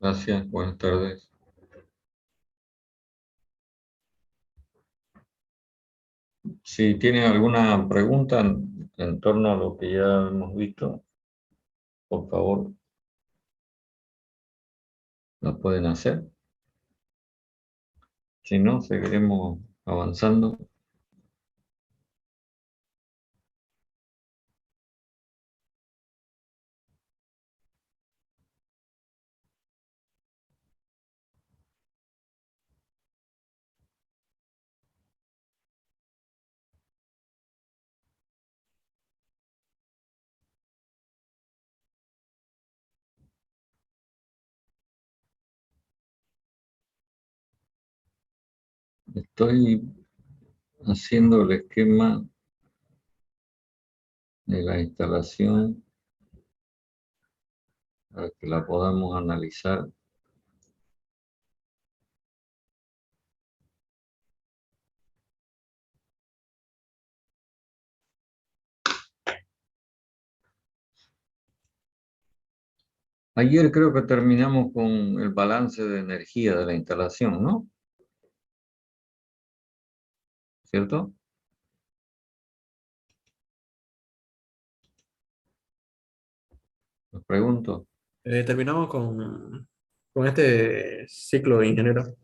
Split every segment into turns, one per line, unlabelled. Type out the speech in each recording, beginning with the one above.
Gracias, buenas tardes. Si tienen alguna pregunta en torno a lo que ya hemos visto, por favor, la pueden hacer. Si no, seguiremos avanzando. Estoy haciendo el esquema de la instalación para que la podamos analizar. Ayer creo que terminamos con el balance de energía de la instalación, ¿no? ¿Cierto? Les pregunto.
Terminamos con este ciclo, ingeniero.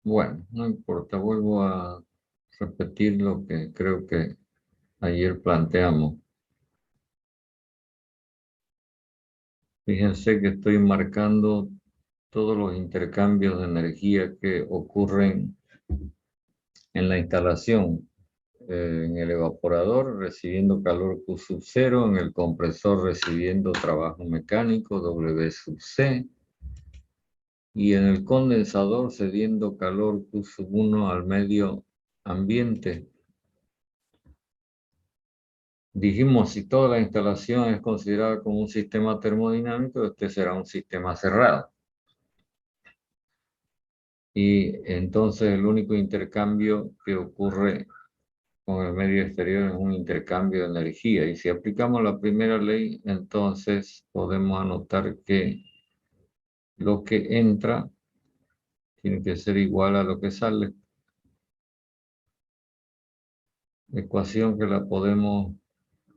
Bueno, no importa, vuelvo a repetir lo que creo que ayer planteamos. Fíjense que estoy marcando todos los intercambios de energía que ocurren en la instalación. En el evaporador recibiendo calor Q sub 0, en el compresor recibiendo trabajo mecánico W sub C, y en el condensador cediendo calor Q sub 1 al medio ambiente. Dijimos, si toda la instalación es considerada como un sistema termodinámico, este será un sistema cerrado. Y entonces el único intercambio que ocurre con el medio exterior es un intercambio de energía. Y si aplicamos la primera ley, entonces podemos anotar que lo que entra tiene que ser igual a lo que sale. Ecuación que la podemos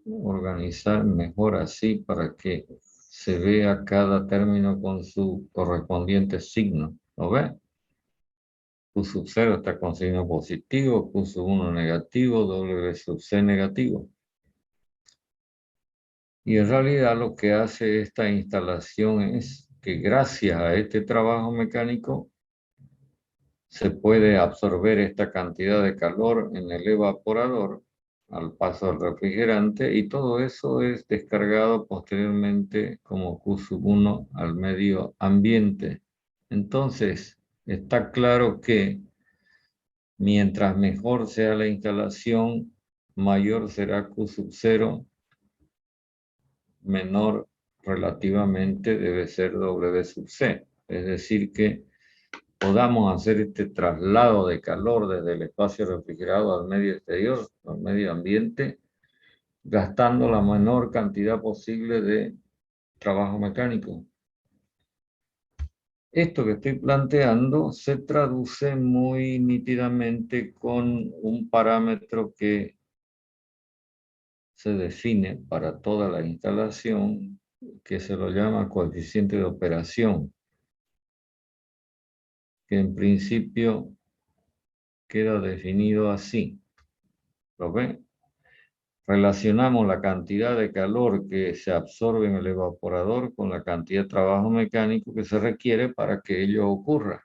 organizar mejor así para que se vea cada término con su correspondiente signo. ¿Lo ve? Q sub 0 está con signo positivo, Q sub 1 negativo, W sub C negativo. Y en realidad lo que hace esta instalación es que gracias a este trabajo mecánico se puede absorber esta cantidad de calor en el evaporador al paso del refrigerante, y todo eso es descargado posteriormente como Q sub 1 al medio ambiente. Entonces, está claro que mientras mejor sea la instalación, mayor será Q sub 0, menor relativamente debe ser W sub C. Es decir, que podamos hacer este traslado de calor desde el espacio refrigerado al medio exterior, al medio ambiente, gastando la menor cantidad posible de trabajo mecánico. Esto que estoy planteando se traduce muy nítidamente con un parámetro que se define para toda la instalación, que se lo llama coeficiente de operación, que en principio queda definido así. ¿Lo ven? Relacionamos la cantidad de calor que se absorbe en el evaporador con la cantidad de trabajo mecánico que se requiere para que ello ocurra.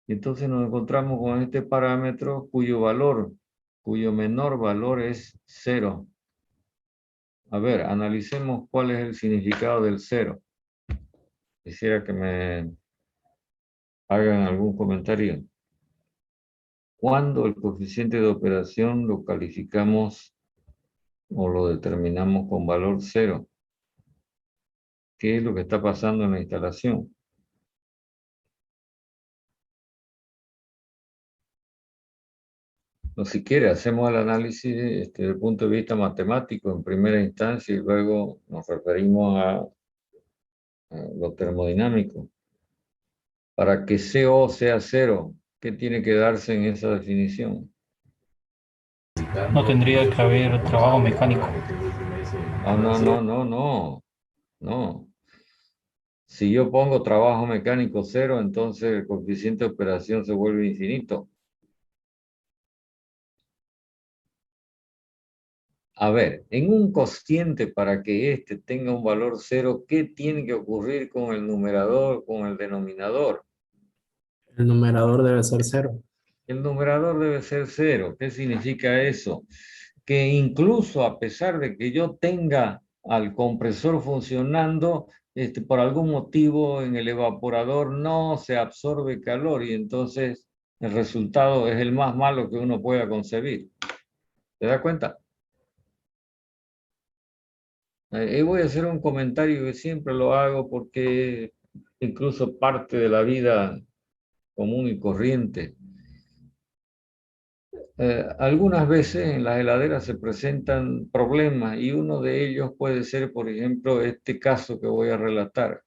Y entonces nos encontramos con este parámetro cuyo menor valor es 0. A ver, analicemos cuál es el significado del 0. Quisiera que me hagan algún comentario. Cuando el coeficiente de operación lo calificamos o lo determinamos con valor 0, ¿qué es lo que está pasando en la instalación? O si quiere, hacemos el análisis desde el punto de vista matemático en primera instancia y luego nos referimos a lo termodinámico. Para que CO sea cero, ¿qué tiene que darse en esa definición?
No tendría que haber trabajo mecánico.
Ah, no, no, no, no, no. Si yo pongo trabajo mecánico cero, entonces el coeficiente de operación se vuelve infinito. A ver, en un cociente para que éste tenga un valor cero, ¿qué tiene que ocurrir con el numerador, con el denominador?
El numerador debe ser cero.
El numerador debe ser cero. ¿Qué significa eso? Que incluso a pesar de que yo tenga al compresor funcionando, por algún motivo en el evaporador no se absorbe calor y entonces el resultado es el más malo que uno pueda concebir. ¿Te das cuenta? Y voy a hacer un comentario que siempre lo hago porque incluso parte de la vida común y corriente. Algunas veces en las heladeras se presentan problemas y uno de ellos puede ser, por ejemplo, este caso que voy a relatar,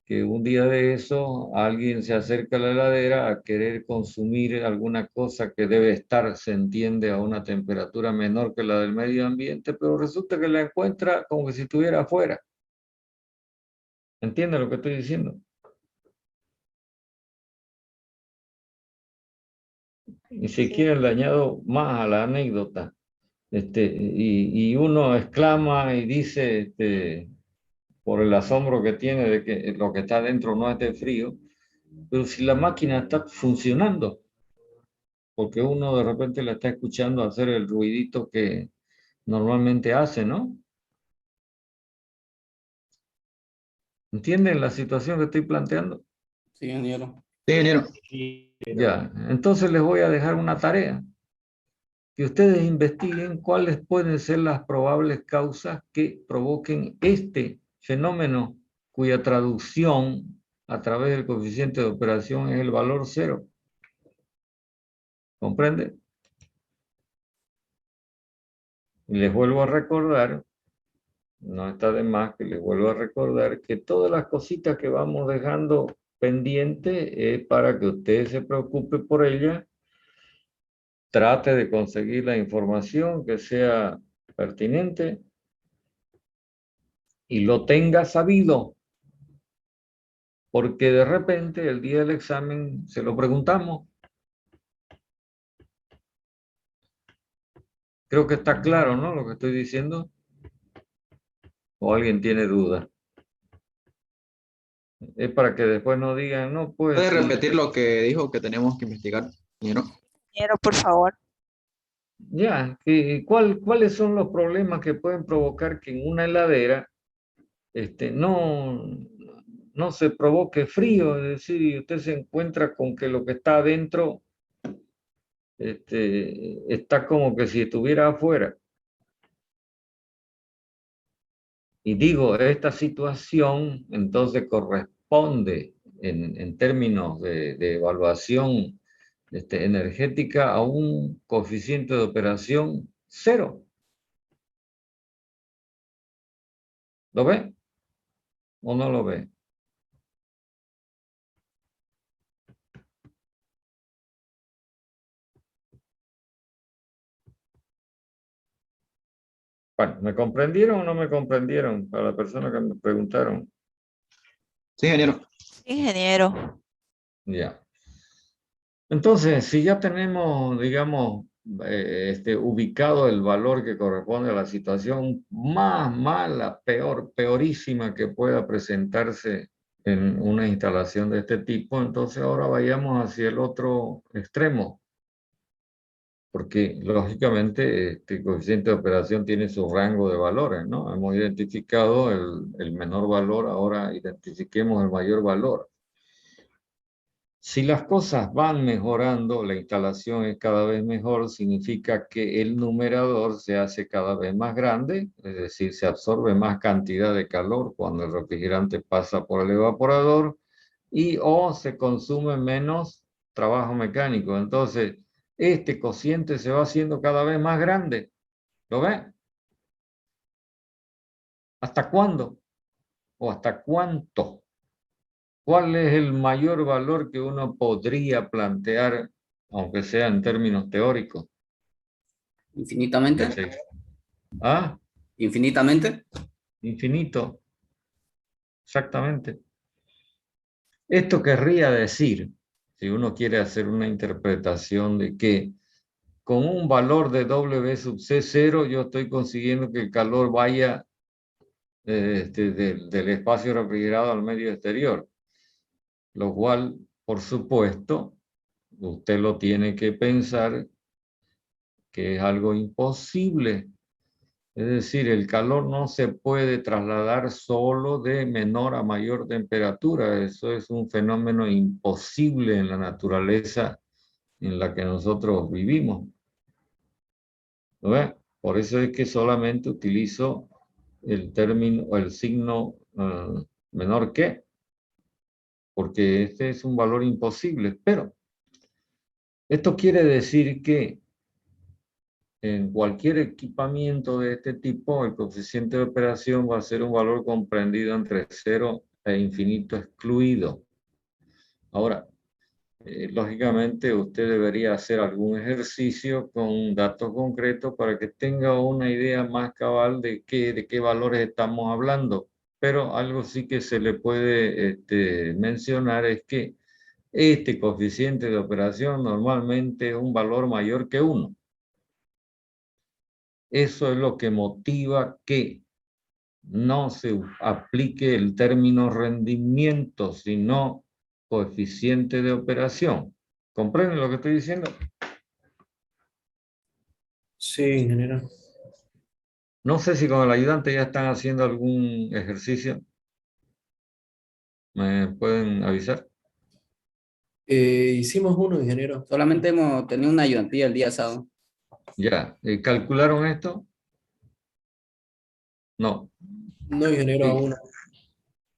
que un día de eso alguien se acerca a la heladera a querer consumir alguna cosa que debe estar, se entiende, a una temperatura menor que la del medio ambiente, pero resulta que la encuentra como que si estuviera afuera. ¿Entiende lo que estoy diciendo? Y si quieren le añado más a la anécdota. Y uno exclama y dice, por el asombro que tiene de que lo que está dentro no esté frío, pero si la máquina está funcionando, porque uno de repente la está escuchando hacer el ruidito que normalmente hace, ¿no? ¿Entienden la situación que estoy planteando?
Sí, ingeniero.
Sí, ingeniero.
Ya, entonces les voy a dejar una tarea, que ustedes investiguen cuáles pueden ser las probables causas que provoquen este fenómeno cuya traducción a través del coeficiente de operación es el valor cero. ¿Comprende? Y les vuelvo a recordar, no está de más que les vuelvo a recordar que todas las cositas que vamos dejando pendientes es para que usted se preocupe por ellas, trate de conseguir la información que sea pertinente y lo tenga sabido, porque de repente el día del examen se lo preguntamos. Creo que está claro, ¿no? Lo que estoy diciendo. ¿O alguien tiene duda? Es para que después no digan, no, pues...
¿Puede repetir lo que dijo que tenemos que investigar, ingeniero?
Ingeniero, por favor.
Ya, ¿cuáles son los problemas que pueden provocar que en una heladera no, no se provoque frío? Es decir, y usted se encuentra con que lo que está adentro está como que si estuviera afuera. Y digo, esta situación entonces corresponde en términos de evaluación energética a un coeficiente de operación cero. ¿Lo ve o no lo ve? Bueno, ¿me comprendieron o no me comprendieron? Para la persona que me preguntaron.
Sí, ingeniero.
Ingeniero.
Ya. Entonces, si ya tenemos, digamos, ubicado el valor que corresponde a la situación más mala, peorísima que pueda presentarse en una instalación de este tipo, entonces ahora vayamos hacia el otro extremo, porque lógicamente este coeficiente de operación tiene su rango de valores, ¿no? Hemos identificado el menor valor, ahora identifiquemos el mayor valor. Si las cosas van mejorando, la instalación es cada vez mejor, significa que el numerador se hace cada vez más grande, es decir, se absorbe más cantidad de calor cuando el refrigerante pasa por el evaporador y o se consume menos trabajo mecánico. Entonces, este cociente se va haciendo cada vez más grande. ¿Lo ven? ¿Hasta cuándo? ¿O hasta cuánto? ¿Cuál es el mayor valor que uno podría plantear, aunque sea en términos teóricos?
Infinitamente.
¿Ah?
Infinitamente.
Infinito. Exactamente. Esto querría decir, si uno quiere hacer una interpretación de que con un valor de W sub C0 yo estoy consiguiendo que el calor vaya del espacio refrigerado al medio exterior, lo cual, por supuesto, usted lo tiene que pensar que es algo imposible. Es decir, el calor no se puede trasladar solo de menor a mayor temperatura. Eso es un fenómeno imposible en la naturaleza en la que nosotros vivimos. ¿No ve? Por eso es que solamente utilizo el término o el signo menor que, porque este es un valor imposible. Pero esto quiere decir que en cualquier equipamiento de este tipo, el coeficiente de operación va a ser un valor comprendido entre 0 e infinito excluido. Ahora, lógicamente usted debería hacer algún ejercicio con datos concretos para que tenga una idea más cabal de qué valores estamos hablando. Pero algo sí que se le puede mencionar es que este coeficiente de operación normalmente es un valor mayor que 1. Eso es lo que motiva que no se aplique el término rendimiento, sino coeficiente de operación. ¿Comprenden lo que estoy diciendo?
Sí, ingeniero.
No sé si con el ayudante ya están haciendo algún ejercicio. ¿Me pueden avisar?
Hicimos uno, ingeniero.
Solamente hemos tenido una ayudantía el día sábado.
Ya. ¿Calcularon esto? No.
No, ingeniero, aún no.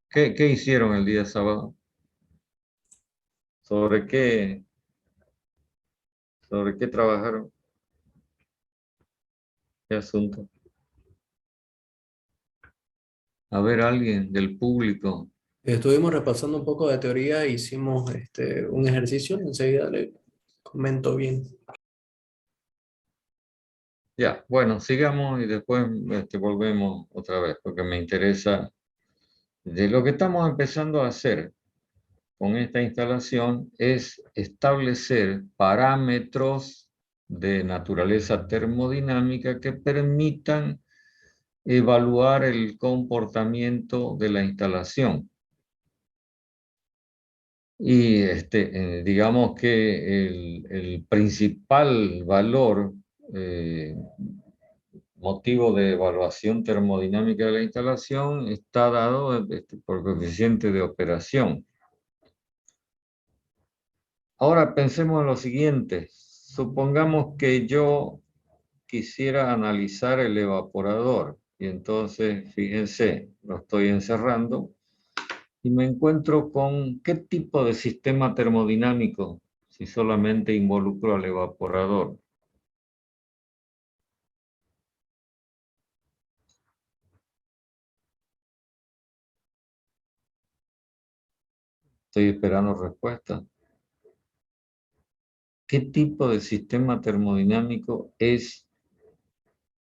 ¿Qué hicieron el día sábado? ¿Sobre qué trabajaron? ¿Qué asunto? A ver, alguien del público.
Estuvimos repasando un poco de teoría e hicimos un ejercicio. Enseguida le comento bien.
Ya, bueno, sigamos y después volvemos otra vez, porque me interesa de lo que estamos empezando a hacer con esta instalación es establecer parámetros de naturaleza termodinámica que permitan evaluar el comportamiento de la instalación. Y digamos que el principal valor motivo de evaluación termodinámica de la instalación está dado por coeficiente de operación. Ahora pensemos en lo siguiente. Supongamos que yo quisiera analizar el evaporador y entonces, fíjense, lo estoy encerrando y me encuentro con qué tipo de sistema termodinámico si solamente involucro al evaporador. Estoy esperando respuesta. ¿Qué tipo de sistema termodinámico es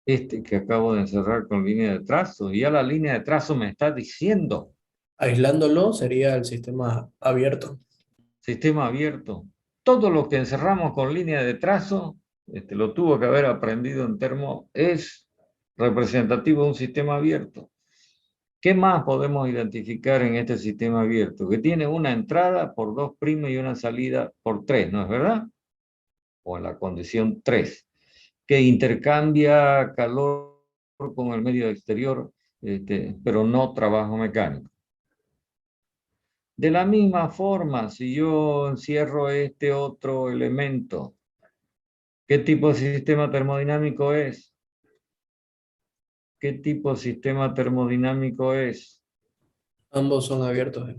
este que acabo de encerrar con línea de trazo? Y ya la línea de trazo me está diciendo
Aislándolo sería el sistema abierto.
sistema abierto. Todo lo que encerramos con línea de trazo, lo tuvo que haber aprendido en termo, es representativo de un sistema abierto. ¿Qué más podemos identificar en este sistema abierto? Que tiene una entrada por 2' y una salida por 3, ¿no es verdad? O en la condición 3, que intercambia calor con el medio exterior, pero no trabajo mecánico. De la misma forma, si yo encierro este otro elemento, ¿qué tipo de sistema termodinámico es? ¿Qué tipo de sistema termodinámico es?
Ambos son abiertos.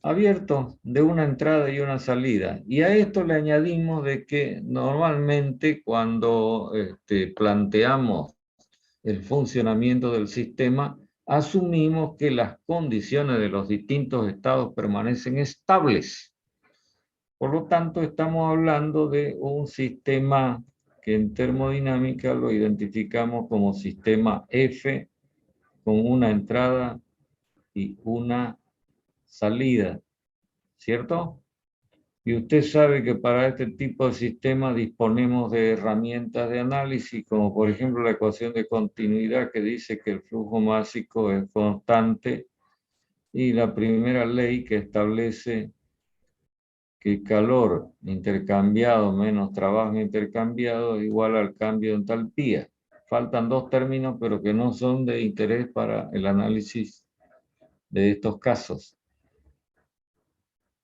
abiertos de una entrada y una salida. Y a esto le añadimos de que normalmente cuando planteamos el funcionamiento del sistema, asumimos que las condiciones de los distintos estados permanecen estables. Por lo tanto, estamos hablando de un sistema que en termodinámica lo identificamos como sistema F, con una entrada y una salida, ¿cierto? Y usted sabe que para este tipo de sistema disponemos de herramientas de análisis, como por ejemplo la ecuación de continuidad que dice que el flujo másico es constante, y la primera ley que establece que calor intercambiado menos trabajo intercambiado es igual al cambio de entalpía. Faltan dos términos, pero que no son de interés para el análisis de estos casos.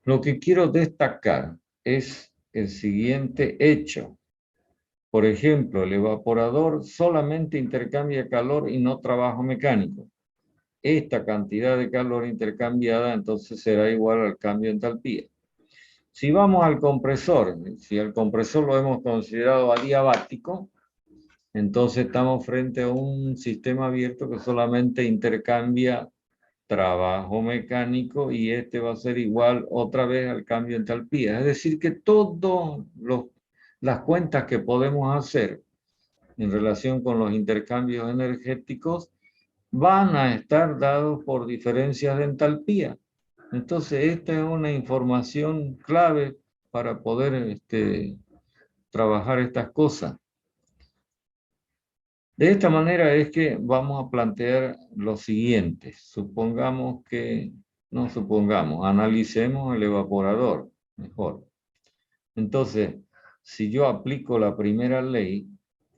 Lo que quiero destacar es el siguiente hecho. Por ejemplo, el evaporador solamente intercambia calor y no trabajo mecánico. Esta cantidad de calor intercambiada entonces será igual al cambio de entalpía. Si vamos al compresor, si el compresor lo hemos considerado adiabático, entonces estamos frente a un sistema abierto que solamente intercambia trabajo mecánico y este va a ser igual otra vez al cambio de entalpía. Es decir, que todas las cuentas que podemos hacer en relación con los intercambios energéticos van a estar dados por diferencias de entalpía. Entonces, esta es una información clave para poder trabajar estas cosas. De esta manera es que vamos a plantear lo siguiente. Analicemos el evaporador mejor. Entonces, si yo aplico la primera ley,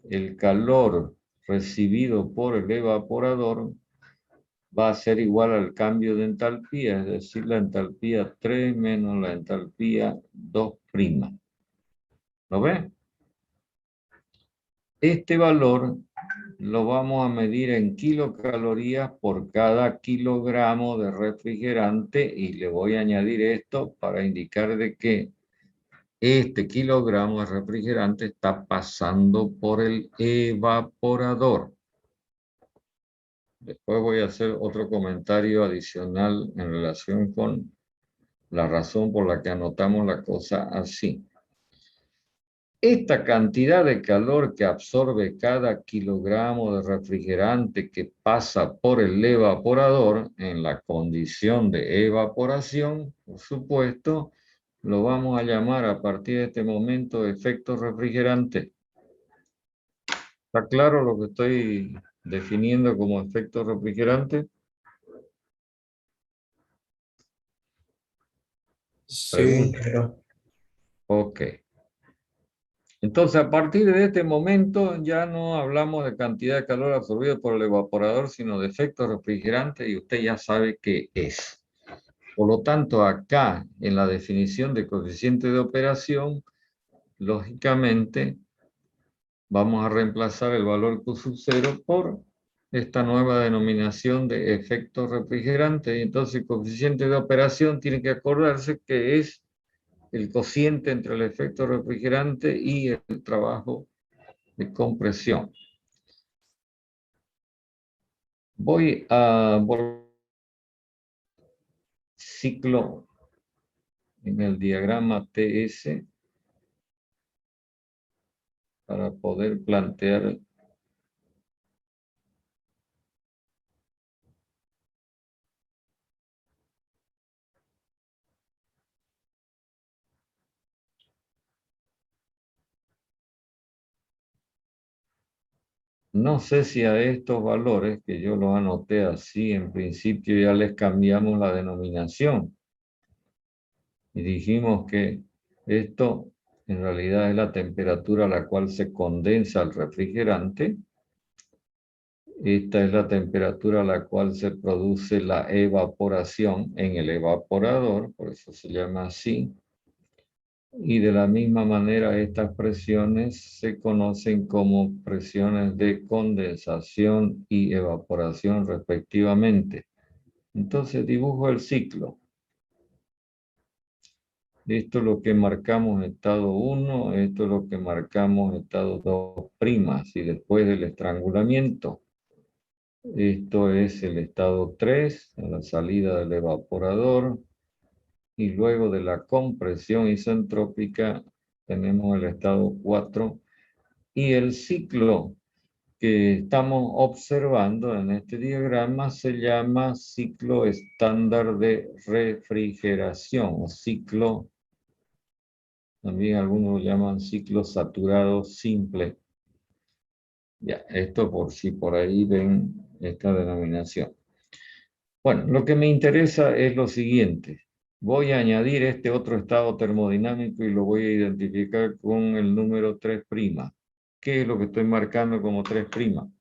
el calor recibido por el evaporador va a ser igual al cambio de entalpía, es decir, la entalpía 3 menos la entalpía 2'. ¿Lo ven? Este valor lo vamos a medir en kilocalorías por cada kilogramo de refrigerante y le voy a añadir esto para indicar de que este kilogramo de refrigerante está pasando por el evaporador. Después voy a hacer otro comentario adicional en relación con la razón por la que anotamos la cosa así. Esta cantidad de calor que absorbe cada kilogramo de refrigerante que pasa por el evaporador en la condición de evaporación, por supuesto, lo vamos a llamar a partir de este momento efecto refrigerante. ¿Está claro lo que estoy definiendo como efecto refrigerante?
Sí, pero
Ok. Entonces, a partir de este momento ya no hablamos de cantidad de calor absorbido por el evaporador, sino de efecto refrigerante, y usted ya sabe qué es. Por lo tanto, acá, en la definición de coeficiente de operación, lógicamente, vamos a reemplazar el valor Q0 por esta nueva denominación de efecto refrigerante. Y entonces, el coeficiente de operación tiene que acordarse que es el cociente entre el efecto refrigerante y el trabajo de compresión. Voy a volver ciclo en el diagrama TS para poder plantear no sé si a estos valores, que yo los anoté así, en principio ya les cambiamos la denominación. Y dijimos que esto en realidad es la temperatura a la cual se condensa el refrigerante. Esta es la temperatura a la cual se produce la evaporación en el evaporador, por eso se llama así. Y de la misma manera estas presiones se conocen como presiones de condensación y evaporación respectivamente. Entonces dibujo el ciclo. Esto es lo que marcamos en estado 1, esto es lo que marcamos en estado 2', y después del estrangulamiento. Esto es el estado 3, a la salida del evaporador, y luego de la compresión isentrópica tenemos el estado 4, y el ciclo que estamos observando en este diagrama se llama ciclo estándar de refrigeración, o ciclo, también algunos lo llaman ciclo saturado simple. Ya, esto por si por ahí ven esta denominación. Bueno, lo que me interesa es lo siguiente. Voy a añadir este otro estado termodinámico y lo voy a identificar'. El número 3'. ¿Qué es lo que estoy marcando como 3'?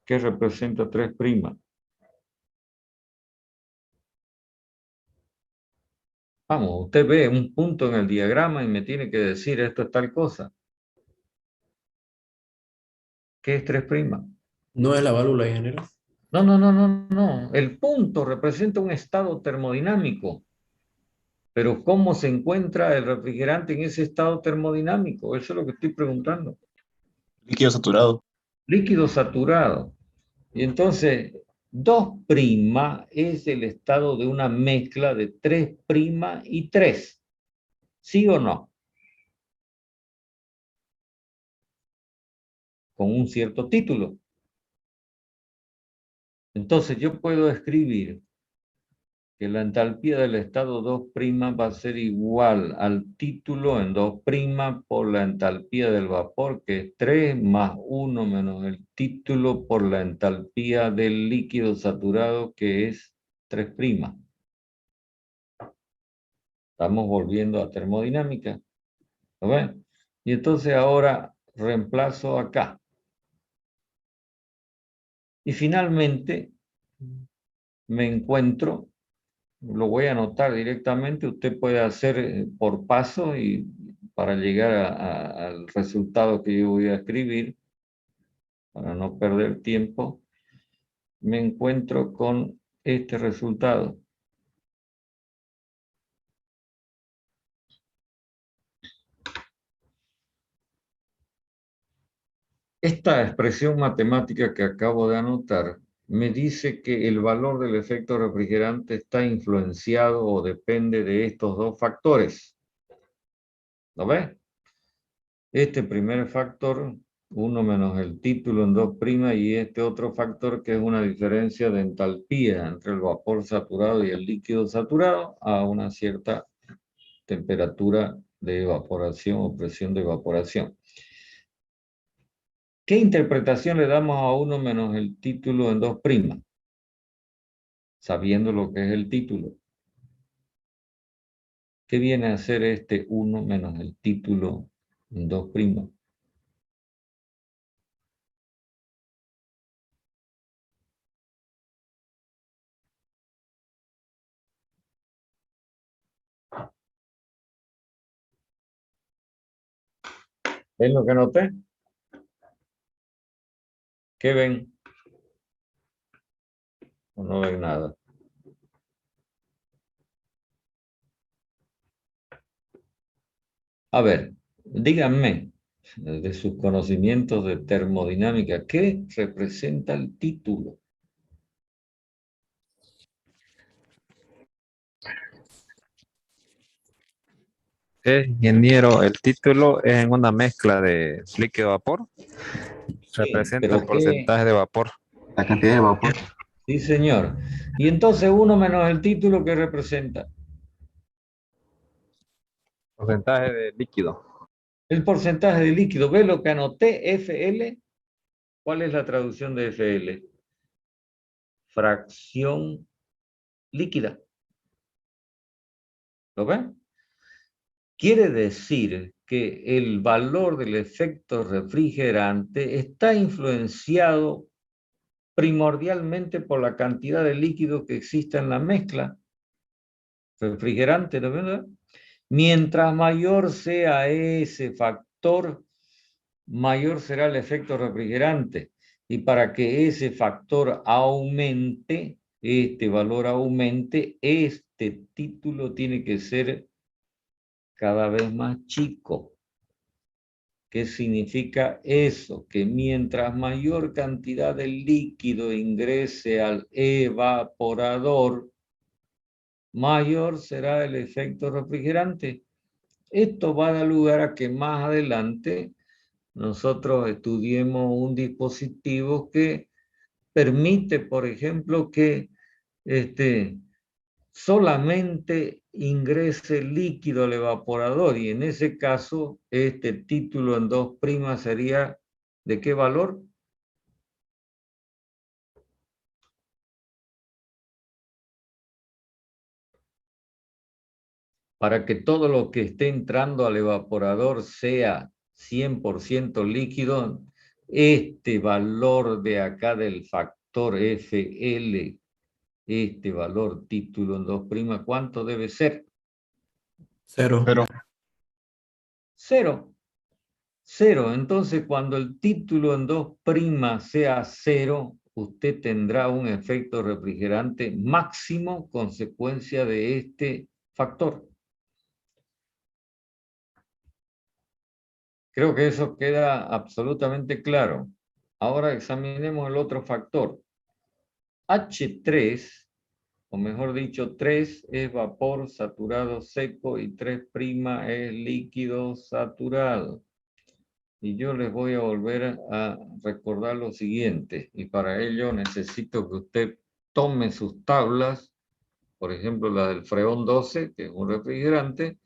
¿Qué representa 3'? Vamos, usted ve un punto en el diagrama y me tiene que decir esto es tal cosa. ¿Qué es 3'?
No es la válvula, ingeniero.
No. El punto representa un estado termodinámico. Pero ¿cómo se encuentra el refrigerante en ese estado termodinámico? Eso es lo que estoy preguntando.
Líquido saturado.
Líquido saturado. Y entonces, 2' es el estado de una mezcla de 3' y 3. ¿Sí o no? Con un cierto título. Entonces yo puedo escribir que la entalpía del estado 2' va a ser igual al título en 2' por la entalpía del vapor, que es 3 más 1 menos el título por la entalpía del líquido saturado, que es 3'. Estamos volviendo a termodinámica. ¿Lo ven? Y entonces ahora reemplazo acá. Y finalmente me encuentro, lo voy a anotar directamente, usted puede hacer por paso y para llegar al resultado que yo voy a escribir, para no perder tiempo, me encuentro con este resultado. Esta expresión matemática que acabo de anotar me dice que el valor del efecto refrigerante está influenciado o depende de estos dos factores. ¿Lo ves? Este primer factor, 1 menos el título en 2', y este otro factor que es una diferencia de entalpía entre el vapor saturado y el líquido saturado a una cierta temperatura de evaporación o presión de evaporación. ¿Qué interpretación le damos a 1 menos el título en 2'? Sabiendo lo que es el título. ¿Qué viene a ser este 1 menos el título en 2'? ¿Ven lo que noté? ¿Qué ven? ¿O no ven nada? A ver, díganme, de sus conocimientos de termodinámica, ¿qué representa el título?
Ingeniero, el título es en una mezcla de líquido-vapor. Representa
pero
el porcentaje de vapor.
La cantidad de vapor.
Sí, señor. Y entonces 1 menos el título, ¿qué representa?
Porcentaje de líquido.
El porcentaje de líquido. ¿Ve lo que anoté? FL. ¿Cuál es la traducción de FL? Fracción líquida. ¿Lo ven? Quiere decir que el valor del efecto refrigerante está influenciado primordialmente por la cantidad de líquido que existe en la mezcla refrigerante, ¿no verdad? Mientras mayor sea ese factor, mayor será el efecto refrigerante. Y para que ese factor aumente, este valor aumente, este título tiene que ser cada vez más chico. ¿Qué significa eso? Que mientras mayor cantidad de líquido ingrese al evaporador, mayor será el efecto refrigerante. Esto va a dar lugar a que más adelante nosotros estudiemos un dispositivo que permite, por ejemplo, que solamente ingrese líquido al evaporador, y en ese caso este título en 2' sería ¿de qué valor? Para que todo lo que esté entrando al evaporador sea 100% líquido, este valor de acá del factor FL, este valor título en 2', ¿cuánto debe ser?
0.
Pero,
Cero. Cero. Entonces, cuando el título en 2' sea 0, usted tendrá un efecto refrigerante máximo consecuencia de este factor. Creo que eso queda absolutamente claro. Ahora examinemos el otro factor. H3, o mejor dicho, 3 es vapor saturado seco y 3' es líquido saturado. Y yo les voy a volver a recordar lo siguiente, y para ello necesito que usted tome sus tablas, por ejemplo la del freón 12, que es un refrigerante,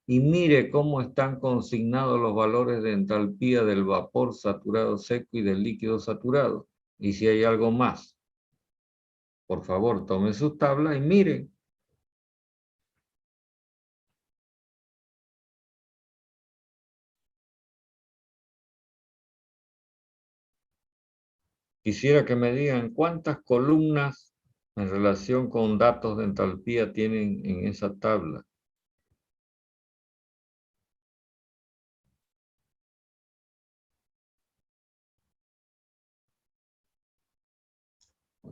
y mire cómo están consignados los valores de entalpía del vapor saturado seco y del líquido saturado. Y si hay algo más, por favor, tome sus tablas y mire. Quisiera que me digan cuántas columnas en relación con datos de entalpía tienen en esa tabla.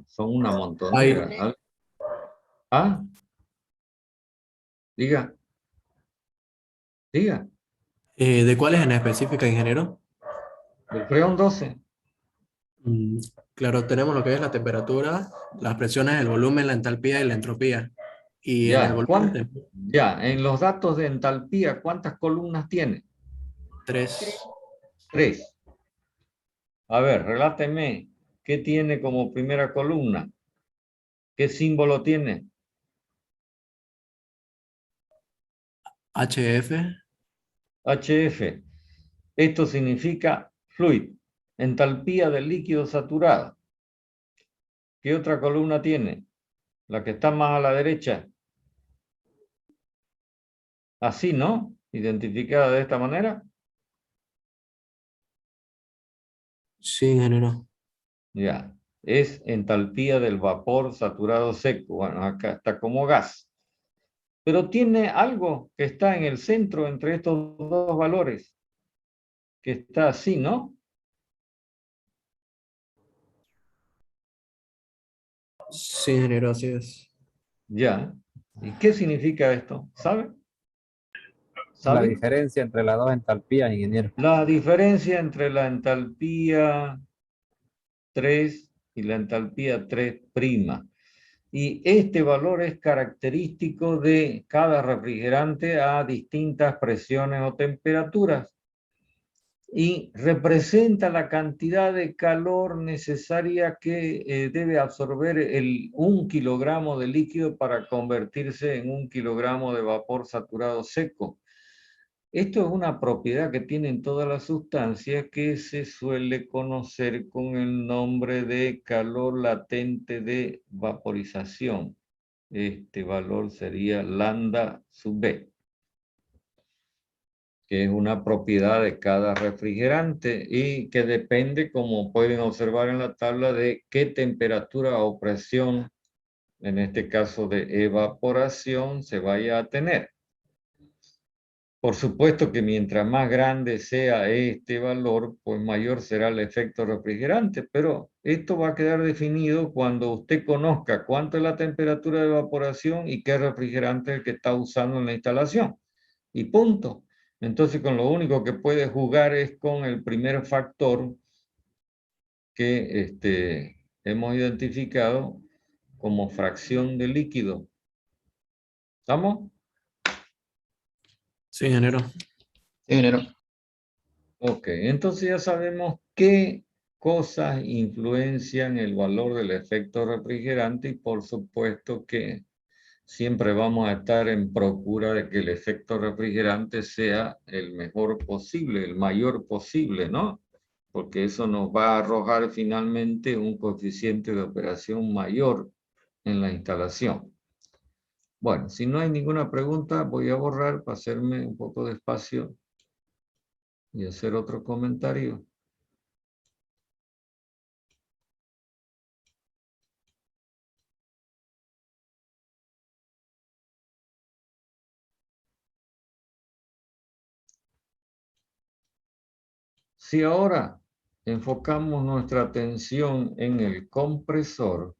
Son una montonera. ¿Ah? Diga. Diga.
¿De cuáles en específica, ingeniero?
El freón 12.
Mm, Claro, tenemos lo que es la temperatura, las presiones, el volumen, la entalpía y la entropía. Y en el
Ya.
volumen,
Ya. En los datos de entalpía, ¿cuántas columnas tiene?
3.
3. A ver, reláteme. ¿Qué tiene como primera columna? ¿Qué símbolo tiene?
HF,
HF. Esto significa fluid, entalpía del líquido saturado. ¿Qué otra columna tiene? La que está más a la derecha. Así, ¿no? Identificada de esta manera.
sí, ingeniero.
Ya. Es entalpía del vapor saturado seco. Bueno, acá está como gas. Pero tiene algo que está en el centro entre estos dos valores. Que está así, ¿no?
Sí, ingeniero, así es.
Ya. ¿Y qué significa esto? ¿Sabe?
La
¿Sabe?
diferencia entre las dos entalpías, ingeniero.
La diferencia entre la entalpía 3 y la entalpía 3'. Y este valor es característico de cada refrigerante a distintas presiones o temperaturas. Y representa la cantidad de calor necesaria que debe absorber 1 kilogramo de líquido para convertirse en 1 kilogramo de vapor saturado seco. Esto es una propiedad que tienen todas las sustancias que se suele conocer con el nombre de calor latente de vaporización. Este valor sería lambda sub B, que es una propiedad de cada refrigerante y que depende, como pueden observar en la tabla, de qué temperatura o presión, en este caso de evaporación, se vaya a tener. Por supuesto que mientras más grande sea este valor, pues mayor será el efecto refrigerante, pero Esto va a quedar definido cuando usted conozca cuánto es la temperatura de evaporación y qué refrigerante es el que está usando en la instalación. Y punto. Entonces, con lo único que puede jugar es con el primer factor que hemos identificado como fracción de líquido. ¿Estamos?
Sí, ingeniero.
Sí, ingeniero.
Ok, entonces ya sabemos qué cosas influencian el valor del efecto refrigerante y por supuesto que siempre vamos a estar en procura de que el efecto refrigerante sea el mejor posible, el mayor posible, ¿no? Porque eso nos va a arrojar finalmente un coeficiente de operación mayor en la instalación. Bueno, si no hay ninguna pregunta, voy a borrar para hacerme un poco de espacio y hacer otro comentario. Si ahora enfocamos nuestra atención en el compresor,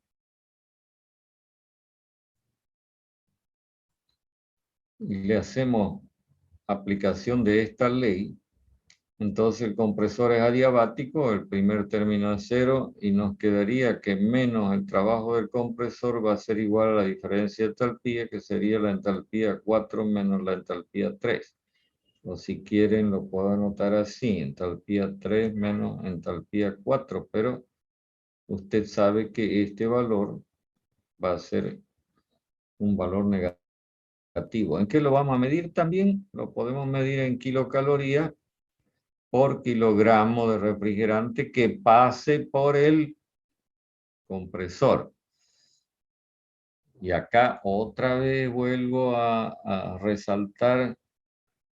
y le hacemos aplicación de esta ley, entonces el compresor es adiabático, el primer término es 0, y nos quedaría que menos el trabajo del compresor va a ser igual a la diferencia de entalpía, que sería la entalpía 4 menos la entalpía 3. O si quieren lo puedo anotar así, entalpía 3 menos entalpía 4, pero usted sabe que este valor va a ser un valor negativo. ¿En qué lo vamos a medir también? Lo podemos medir en kilocalorías por kilogramo de refrigerante que pase por el compresor. Y acá otra vez vuelvo a resaltar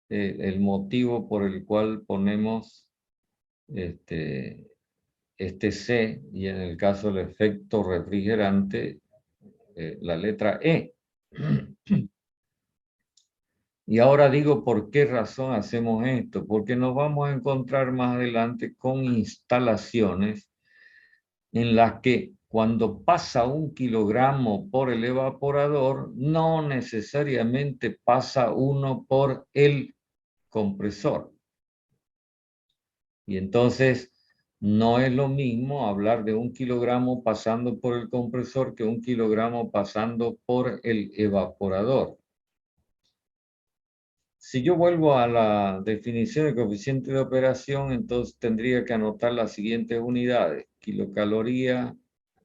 el motivo por el cual ponemos este C, y en el caso del efecto refrigerante, la letra E. Y ahora digo por qué razón hacemos esto, porque nos vamos a encontrar más adelante con instalaciones en las que cuando pasa 1 kilogramo por el evaporador, no necesariamente pasa 1 por el compresor. Y entonces no es lo mismo hablar de 1 kilogramo pasando por el compresor que 1 kilogramo pasando por el evaporador. Si yo vuelvo a la definición de coeficiente de operación, entonces tendría que anotar las siguientes unidades: kilocaloría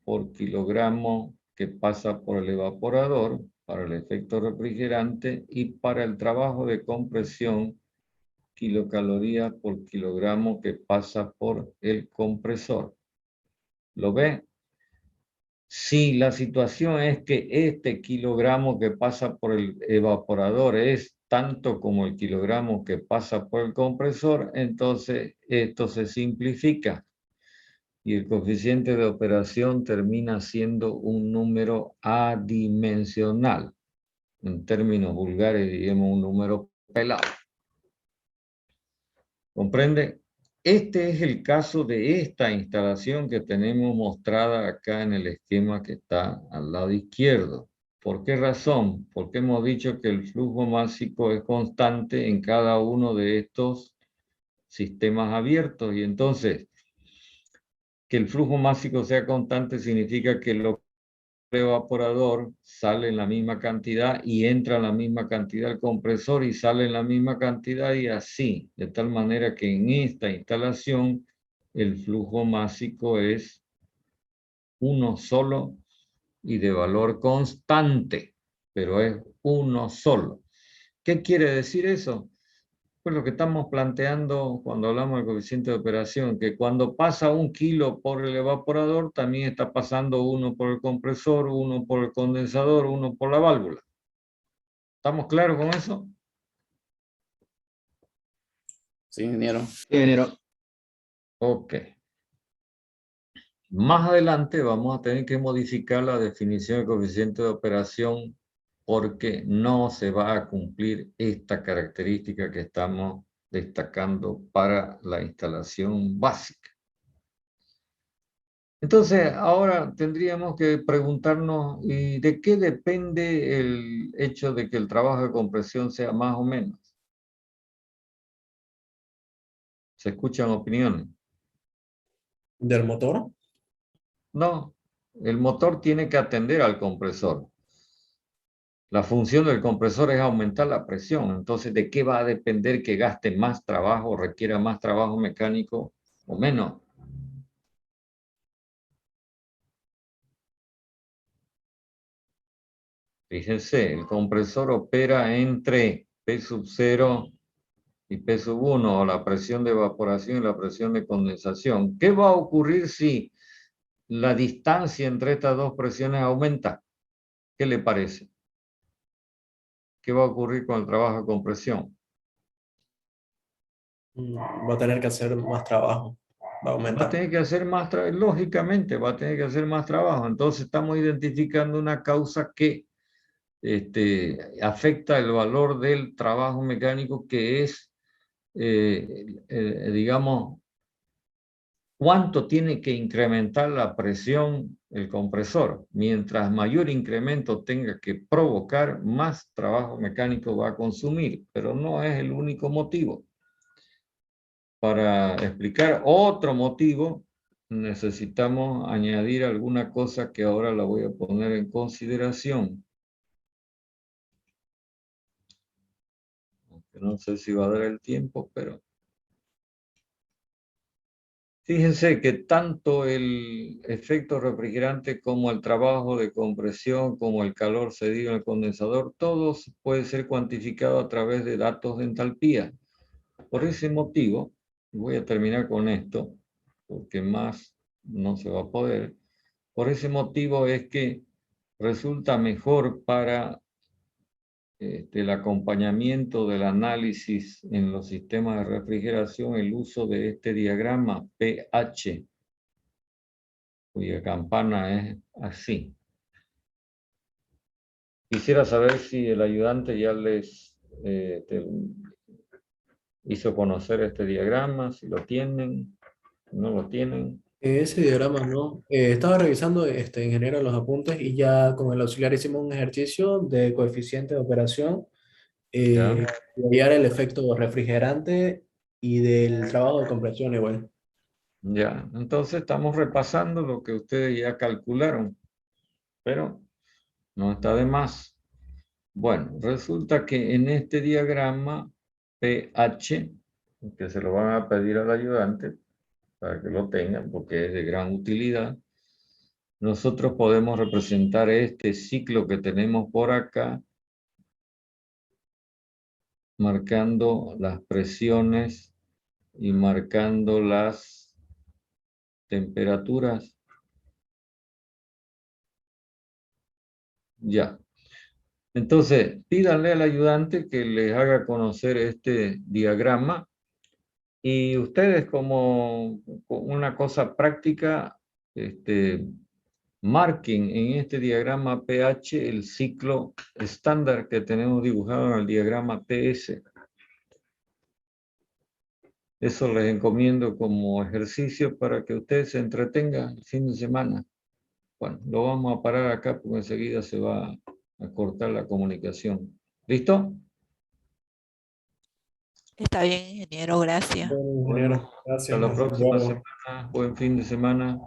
por kilogramo que pasa por el evaporador para el efecto refrigerante, y para el trabajo de compresión, kilocaloría por kilogramo que pasa por el compresor. ¿Lo ve? Si la situación es que este kilogramo que pasa por el evaporador es tanto como el kilogramo que pasa por el compresor, entonces esto se simplifica y el coeficiente de operación termina siendo un número adimensional. En términos vulgares diríamos un número pelado. ¿Comprende? Este es el caso de esta instalación que tenemos mostrada acá en el esquema que está al lado izquierdo. ¿Por qué razón? Porque hemos dicho que el flujo másico es constante en cada uno de estos sistemas abiertos, y entonces que el flujo másico sea constante significa que el evaporador sale en la misma cantidad y entra en la misma cantidad el compresor y sale en la misma cantidad, y así, de tal manera que en esta instalación el flujo másico es uno solo y de valor constante, pero es uno solo. ¿Qué quiere decir eso? Pues lo que estamos planteando cuando hablamos del coeficiente de operación, que cuando pasa 1 kilo por el evaporador, también está pasando 1 por el compresor, 1 por el condensador, 1 por la válvula. ¿Estamos claros con eso?
Sí, ingeniero.
Sí, ingeniero.
Ok. Más adelante vamos a tener que modificar la definición de coeficiente de operación porque no se va a cumplir esta característica que estamos destacando para la instalación básica. Entonces, ahora tendríamos que preguntarnos, ¿y de qué depende el hecho de que el trabajo de compresión sea más o menos? ¿Se escuchan opiniones?
¿Del motor?
No, el motor tiene que atender al compresor. La función del compresor es aumentar la presión. Entonces, ¿de qué va a depender que gaste más trabajo, requiera más trabajo mecánico o menos? Fíjense, el compresor opera entre P sub 0 y P sub 1, o la presión de evaporación y la presión de condensación. ¿Qué va a ocurrir si la distancia entre estas dos presiones aumenta? ¿Qué le parece? ¿Qué va a ocurrir con el trabajo de compresión?
Va a tener que hacer más trabajo. Va a
Va a
aumentar.
tener que hacer más trabajo, lógicamente va a tener que hacer más trabajo. Entonces estamos identificando una causa que afecta el valor del trabajo mecánico, que es, digamos, cuánto tiene que incrementar la presión el compresor. Mientras mayor incremento tenga que provocar, más trabajo mecánico va a consumir, pero no es el único motivo. Para explicar otro motivo, necesitamos añadir alguna cosa que ahora la voy a poner en consideración. Aunque no sé si va a dar el tiempo, pero fíjense que tanto el efecto refrigerante como el trabajo de compresión, como el calor cedido en el condensador, todo puede ser cuantificado a través de datos de entalpía. Por ese motivo, voy a terminar con esto, porque más no se va a poder. Por ese motivo es que resulta mejor para el acompañamiento del análisis en los sistemas de refrigeración el uso de este diagrama pH, cuya campana es así. Quisiera saber si el ayudante ya les hizo conocer este diagrama, si lo tienen, no lo tienen.
Ese diagrama, ¿no? Estaba revisando, ingeniero, los apuntes y ya con el auxiliar hicimos un ejercicio de coeficiente de operación,
¿Ya?
de hallar el efecto refrigerante y del trabajo de compresión igual.
Ya, entonces estamos repasando lo que ustedes ya calcularon, pero no está de más. Bueno, resulta que en este diagrama pH, que se lo van a pedir al ayudante para que lo tengan porque es de gran utilidad, nosotros podemos representar este ciclo que tenemos por acá, marcando las presiones y marcando las temperaturas. Ya. Entonces, pídanle al ayudante que les haga conocer este diagrama y ustedes, como una cosa práctica, marquen en este diagrama pH el ciclo estándar que tenemos dibujado en el diagrama PS. Eso les encomiendo como ejercicio para que ustedes se entretengan el fin de semana. Bueno, lo vamos a parar acá porque enseguida se va a cortar la comunicación. ¿Listo?
Está bien, ingeniero, gracias.
Bueno,
Bueno,
ingeniero,
hasta
gracias.
la
Hasta
próxima
luego.
semana. Buen fin de semana.